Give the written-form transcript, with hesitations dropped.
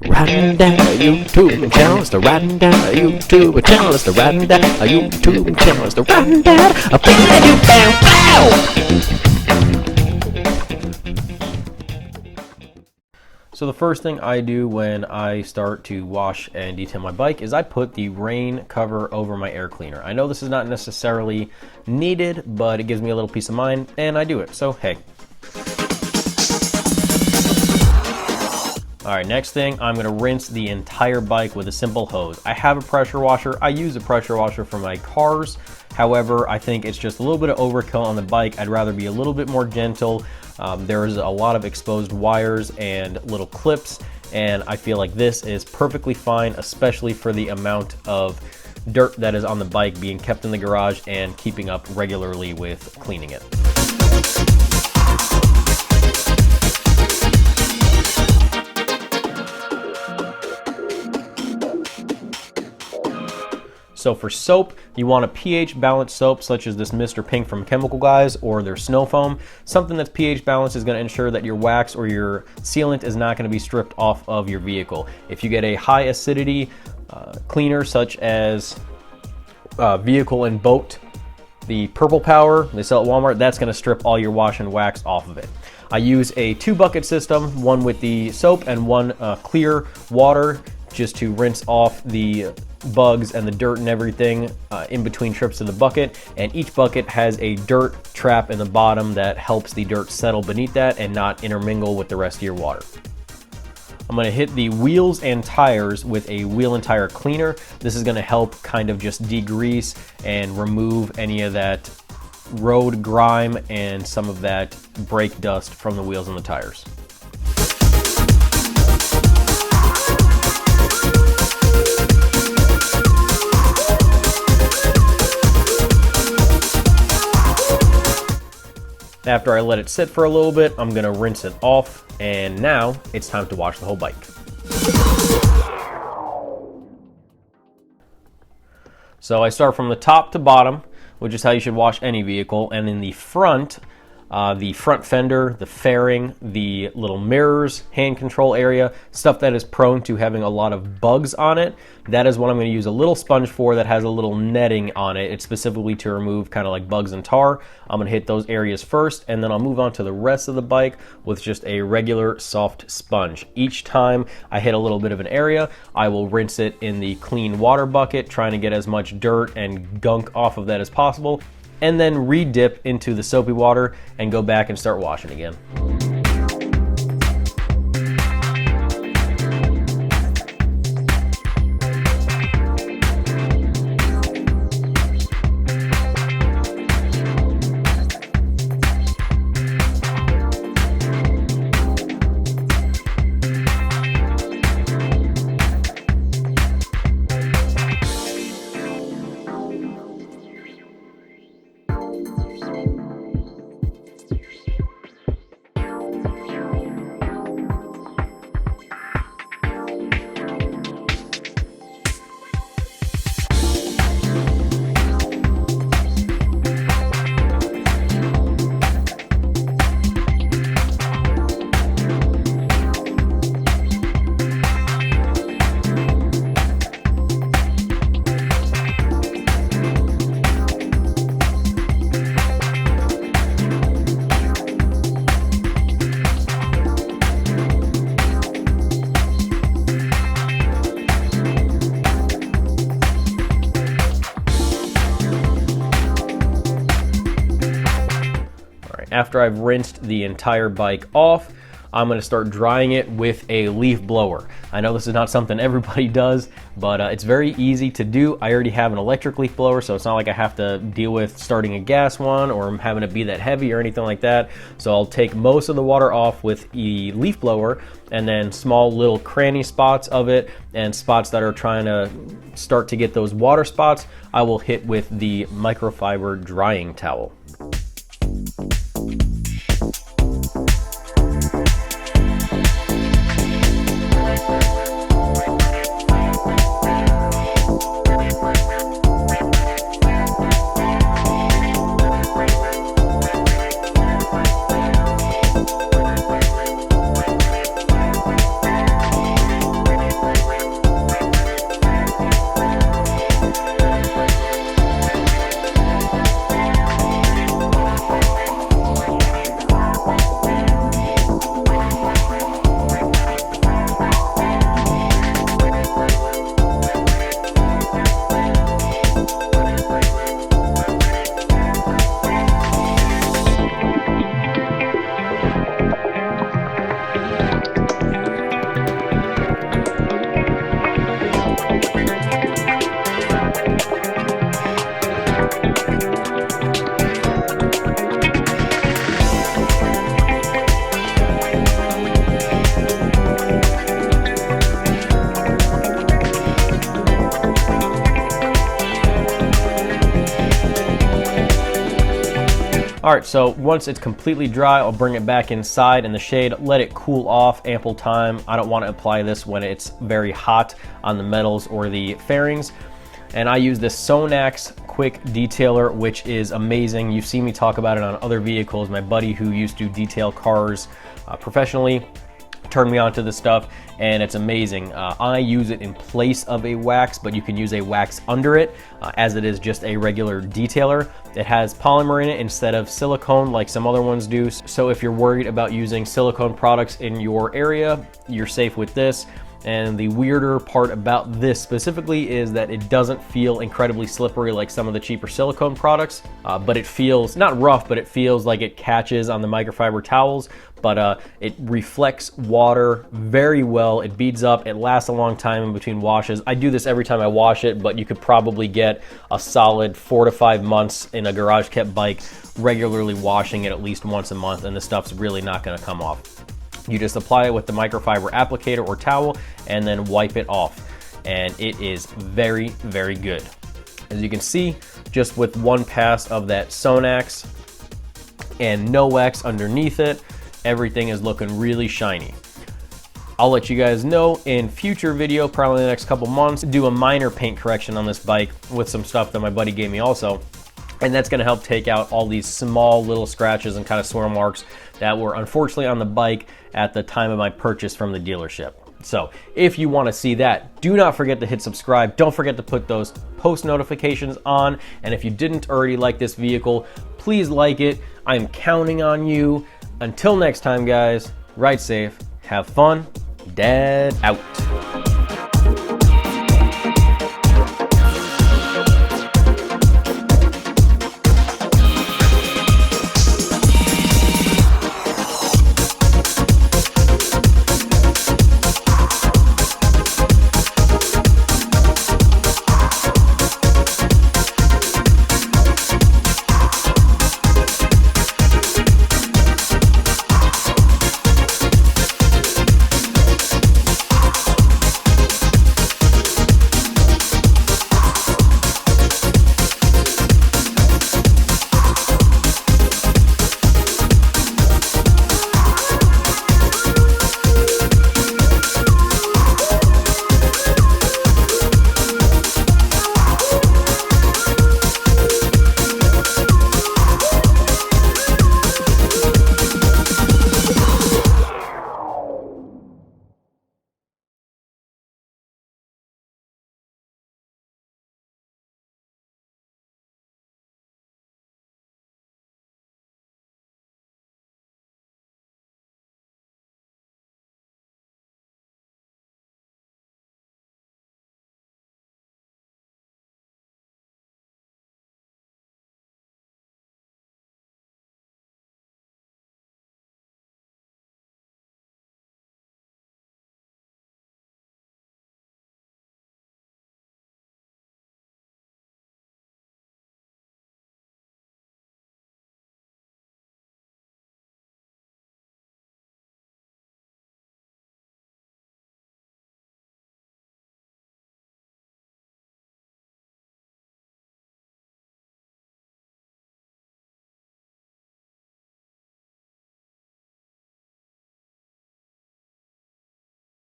Riding down a YouTube channel, it's the riding down a YouTube channel, it's the riding down a YouTube channel, it's the riding down a So the first thing I do when I start to wash and detail my bike is I put the rain cover over my air cleaner. I know this is not necessarily needed, but it gives me a little peace of mind, and I do it, so hey. All right, next thing, I'm gonna rinse the entire bike with a simple hose. I have a pressure washer. I use a pressure washer for my cars. However, I think it's just a little bit of overkill on the bike. I'd rather be a little bit more gentle. There's a lot of exposed wires and little clips, and I feel like this is perfectly fine, especially for the amount of dirt that is on the bike being kept in the garage and keeping up regularly with cleaning it. So for soap, you want a pH balanced soap such as this Mr. Pink from Chemical Guys or their Snow Foam. Something that's pH balanced is going to ensure that your wax or your sealant is not going to be stripped off of your vehicle. If you get a high acidity cleaner such as Vehicle and Boat, the Purple Power, they sell at Walmart, that's going to strip all your wash and wax off of it. I use a 2-bucket system, one with the soap and one clear water, just to rinse off the bugs and the dirt and everything in between trips to the bucket. And each bucket has a dirt trap in the bottom that helps the dirt settle beneath that and not intermingle with the rest of your water. I'm going to hit the wheels and tires with a wheel and tire cleaner. This is going to help kind of just degrease and remove any of that road grime and some of that brake dust from the wheels and the tires. After I let it sit for a little bit, I'm gonna rinse it off, and now it's time to wash the whole bike. So I start from the top to bottom, which is how you should wash any vehicle, and in the front fender, the fairing, the little mirrors, hand control area, stuff that is prone to having a lot of bugs on it, that is what I'm going to use a little sponge for that has a little netting on it. It's specifically to remove kind of like bugs and tar. I'm going to hit those areas first, and then I'll move on to the rest of the bike with just a regular soft sponge. Each time I hit a little bit of an area, I will rinse it in the clean water bucket, trying to get as much dirt and gunk off of that as possible, and then re-dip into the soapy water and go back and start washing again. After I've rinsed the entire bike off, I'm going to start drying it with a leaf blower. I know this is not something everybody does, but it's very easy to do. I already have an electric leaf blower, so it's not like I have to deal with starting a gas one or having it be that heavy or anything like that. So I'll take most of the water off with the leaf blower, and then small little cranny spots of it and spots that are trying to start to get those water spots, I will hit with the microfiber drying towel. All right, so once it's completely dry, I'll bring it back inside in the shade, let it cool off, ample time. I don't want to apply this when it's very hot on the metals or the fairings. And I use this Sonax Quick Detailer, which is amazing. You've seen me talk about it on other vehicles. My buddy who used to detail cars professionally turned me on to this stuff, and it's amazing. I use it in place of a wax, but you can use a wax under it, as it is just a regular detailer. It has polymer in it instead of silicone like some other ones do. So if you're worried about using silicone products in your area, you're safe with this. And the weirder part about this specifically is that it doesn't feel incredibly slippery like some of the cheaper silicone products, but it feels, not rough, but it feels like it catches on the microfiber towels, but it reflects water very well. It beads up, it lasts a long time in between washes. I do this every time I wash it, but you could probably get a solid 4 to 5 months in a garage kept bike regularly washing it at least once a month, and this stuff's really not gonna come off. You just apply it with the microfiber applicator or towel and then wipe it off. And it is very, very good. As you can see, just with one pass of that Sonax and no wax underneath it, everything is looking really shiny. I'll let you guys know in future video, probably in the next couple months, do a minor paint correction on this bike with some stuff that my buddy gave me also. And that's gonna help take out all these small little scratches and kind of swirl marks that were unfortunately on the bike at the time of my purchase from the dealership. So if you wanna see that, do not forget to hit subscribe. Don't forget to put those post notifications on. And if you didn't already like this vehicle, please like it. I'm counting on you. Until next time, guys, ride safe, have fun, Dad out.